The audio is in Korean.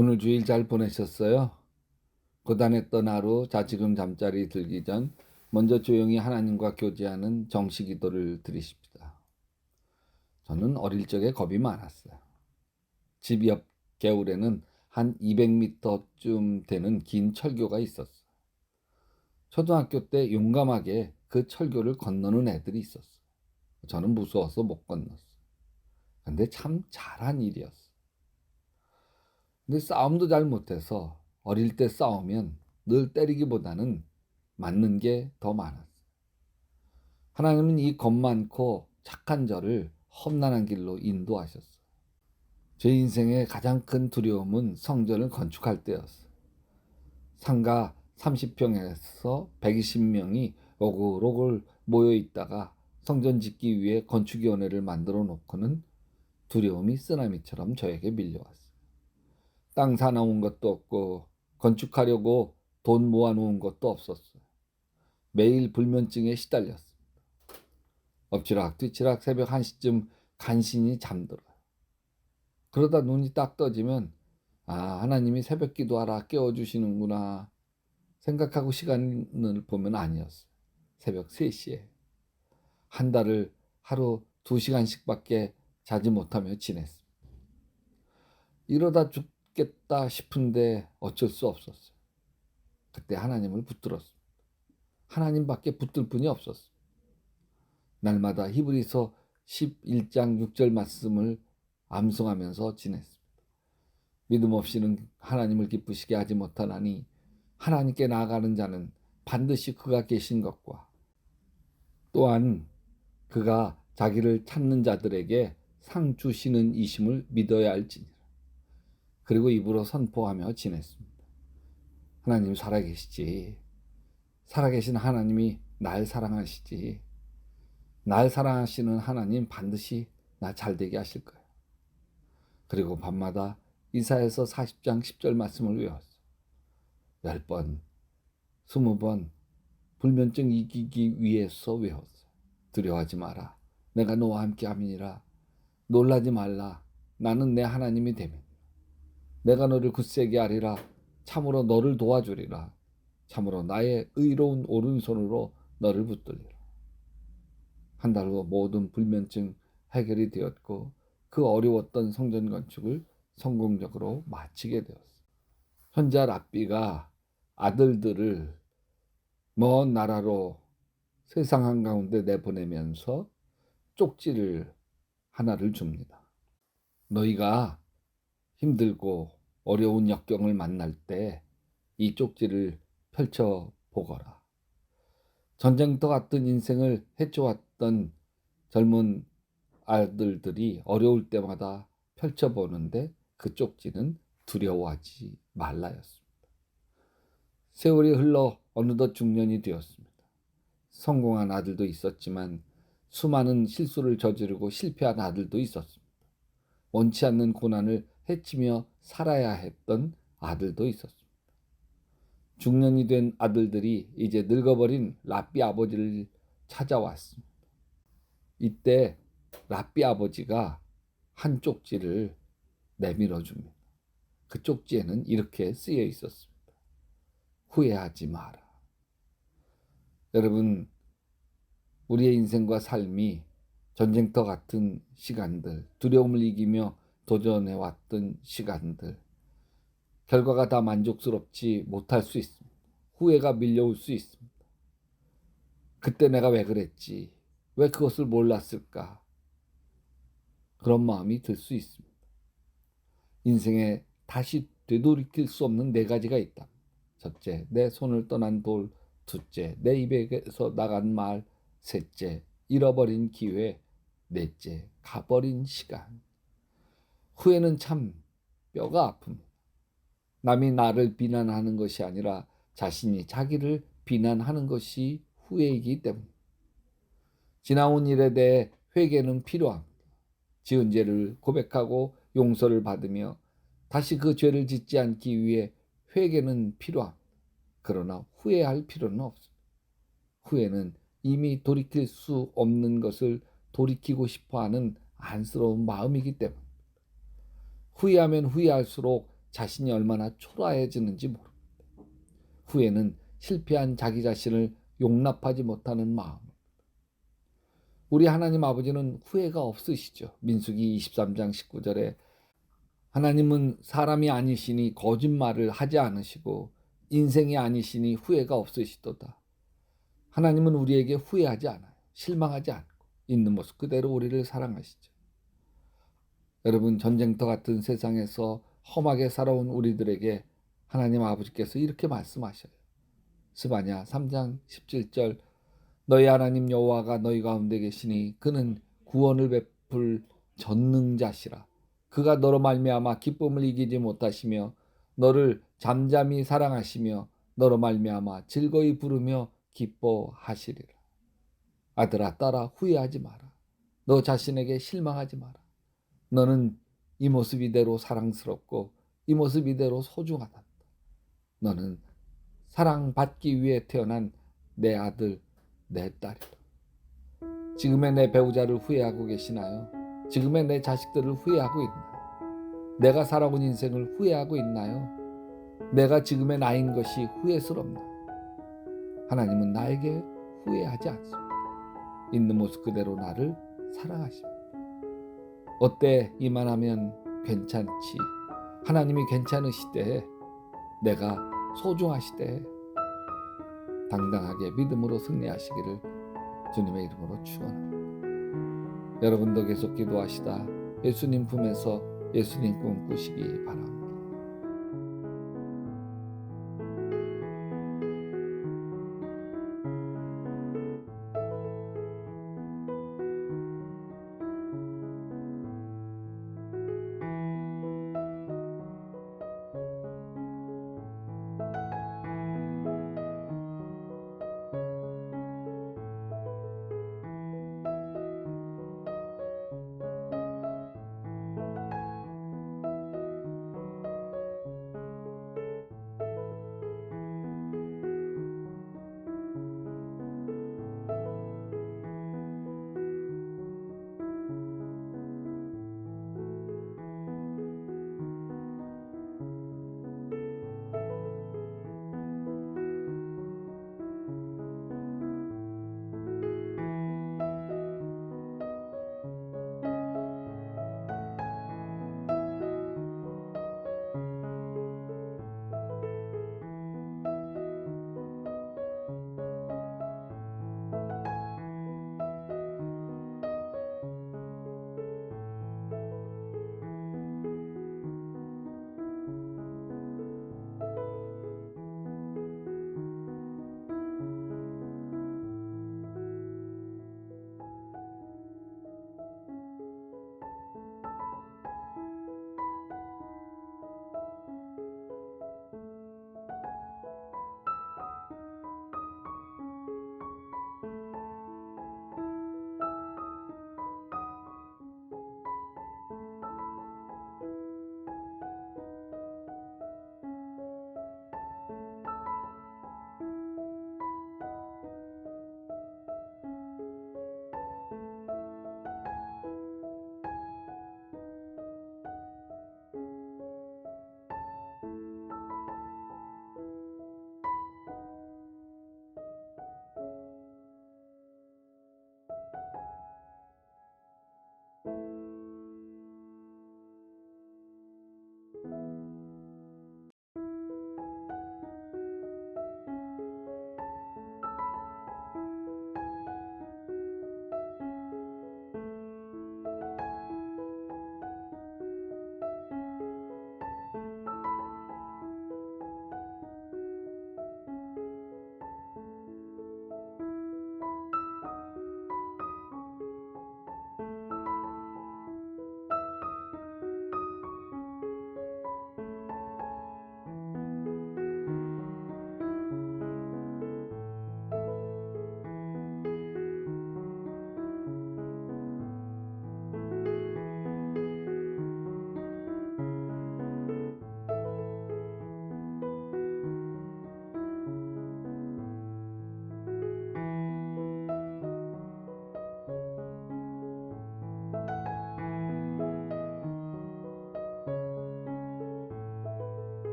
오늘 주일 잘 보내셨어요? 고단했던 하루 자지금 잠자리 들기 전 먼저 조용히 하나님과 교제하는 정식 기도를 드리십시다. 저는 어릴 적에 겁이 많았어요. 집 옆 개울에는 한 200m쯤 되는 긴 철교가 있었어요. 초등학교 때 용감하게 그 철교를 건너는 애들이 있었어요. 저는 무서워서 못 건넜어요. 근데 참 잘한 일이었어요. 근데 싸움도 잘 못해서 어릴 때 싸우면 늘 때리기보다는 맞는 게 더 많았어요. 하나님은 이 겁 많고 착한 저를 험난한 길로 인도하셨어요. 제 인생의 가장 큰 두려움은 성전을 건축할 때였어요. 상가 30평에서 120명이 오글오글 모여 있다가 성전 짓기 위해 건축위원회를 만들어 놓고는 두려움이 쓰나미처럼 저에게 밀려왔어요. 땅 사놓은 것도 없고 건축하려고 돈 모아놓은 것도 없었어요. 매일 불면증에 시달렸어요. 엎치락뒤치락 새벽 1시쯤 간신히 잠들어요. 그러다 눈이 딱 떠지면 하나님이 새벽 기도하라 깨워주시는구나 생각하고 시간을 보면 아니었어요. 새벽 3시에. 한 달을 하루 2시간씩밖에 자지 못하며 지냈습니다. 이러다 죽겠다 싶은데 어쩔 수 없었어요. 그때 하나님을 붙들었습니다. 하나님밖에 붙들 분이 없었어요. 날마다 히브리서 11장 6절 말씀을 암송하면서 지냈습니다. 믿음 없이는 하나님을 기쁘시게 하지 못하나니 하나님께 나아가는 자는 반드시 그가 계신 것과 또한 그가 자기를 찾는 자들에게 상 주시는 이심을 믿어야 할지니라. 그리고 입으로 선포하며 지냈습니다. 하나님 살아계시지. 살아계신 하나님이 날 사랑하시지. 날 사랑하시는 하나님 반드시 나 잘되게 하실 거예요. 그리고 밤마다 이사야서 40장 10절 말씀을 외웠어. 10번, 20번 불면증 이기기 위해서 외웠어. 두려워하지 마라. 내가 너와 함께 함이니라. 놀라지 말라. 나는 내 하나님이 됨이니라. 내가 너를 굳세게 하리라. 참으로 너를 도와주리라. 참으로 나의 의로운 오른손으로 너를 붙들리라. 한 달 후 모든 불면증 해결이 되었고 그 어려웠던 성전 건축을 성공적으로 마치게 되었습니다. 현자 랍비가 아들들을 먼 나라로 세상 한가운데 내보내면서 쪽지를 하나를 줍니다. 너희가 힘들고 어려운 역경을 만날 때 이 쪽지를 펼쳐보거라. 전쟁터 같은 인생을 헤쳐왔던 젊은 아들들이 어려울 때마다 펼쳐보는데 그 쪽지는 두려워하지 말라였습니다. 세월이 흘러 어느덧 중년이 되었습니다. 성공한 아들도 있었지만 수많은 실수를 저지르고 실패한 아들도 있었습니다. 원치 않는 고난을 헤치며 살아야 했던 아들도 있었습니다. 중년이 된 아들들이 이제 늙어버린 랍비 아버지를 찾아왔습니다. 이때 랍비 아버지가 한 쪽지를 내밀어 줍니다. 그 쪽지에는 이렇게 쓰여 있었습니다. 후회하지 마라. 여러분, 우리의 인생과 삶이 전쟁터 같은 시간들, 두려움을 이기며 도전해왔던 시간들, 결과가 다 만족스럽지 못할 수 있습니다. 후회가 밀려올 수 있습니다. 그때 내가 왜 그랬지? 왜 그것을 몰랐을까? 그런 마음이 들 수 있습니다. 인생에 다시 되돌이킬 수 없는 4가지가 있다. 첫째, 내 손을 떠난 돌. 둘째, 내 입에서 나간 말. 셋째, 잃어버린 기회. 넷째, 가버린 시간. 후회는 참 뼈가 아픕니다. 남이 나를 비난하는 것이 아니라 자신이 자기를 비난하는 것이 후회이기 때문입니다. 지나온 일에 대해 회개는 필요합니다. 지은 죄를 고백하고 용서를 받으며 다시 그 죄를 짓지 않기 위해 회개는 필요합니다. 그러나 후회할 필요는 없습니다. 후회는 이미 돌이킬 수 없는 것을 돌이키고 싶어하는 안쓰러운 마음이기 때문입니다. 후회하면 후회할수록 자신이 얼마나 초라해지는지 모릅니다. 후회는 실패한 자기 자신을 용납하지 못하는 마음. 우리 하나님 아버지는 후회가 없으시죠. 민수기 23장 19절에 하나님은 사람이 아니시니 거짓말을 하지 않으시고 인생이 아니시니 후회가 없으시도다. 하나님은 우리에게 후회하지 않아요. 실망하지 않고 있는 모습 그대로 우리를 사랑하시죠. 여러분, 전쟁터 같은 세상에서 험하게 살아온 우리들에게 하나님 아버지께서 이렇게 말씀하셔요. 스바냐 3장 17절 너희 하나님 여호와가 너희 가운데 계시니 그는 구원을 베풀 전능자시라. 그가 너로 말미암아 기쁨을 이기지 못하시며 너를 잠잠히 사랑하시며 너로 말미암아 즐거이 부르며 기뻐하시리라. 아들아 딸아 후회하지 마라. 너 자신에게 실망하지 마라. 너는 이 모습 이대로 사랑스럽고 이 모습 이대로 소중하다. 너는 사랑받기 위해 태어난 내 아들, 내 딸이다. 지금의 내 배우자를 후회하고 계시나요? 지금의 내 자식들을 후회하고 있나요? 내가 살아온 인생을 후회하고 있나요? 내가 지금의 나인 것이 후회스럽나요? 하나님은 나에게 후회하지 않습니다. 있는 모습 그대로 나를 사랑하십니다. 어때? 이만하면 괜찮지. 하나님이 괜찮으시되 내가 소중하시되 당당하게 믿음으로 승리하시기를 주님의 이름으로 축원합니다. 여러분도 계속 기도하시다 예수님 품에서 예수님 꿈꾸시기 바랍니다.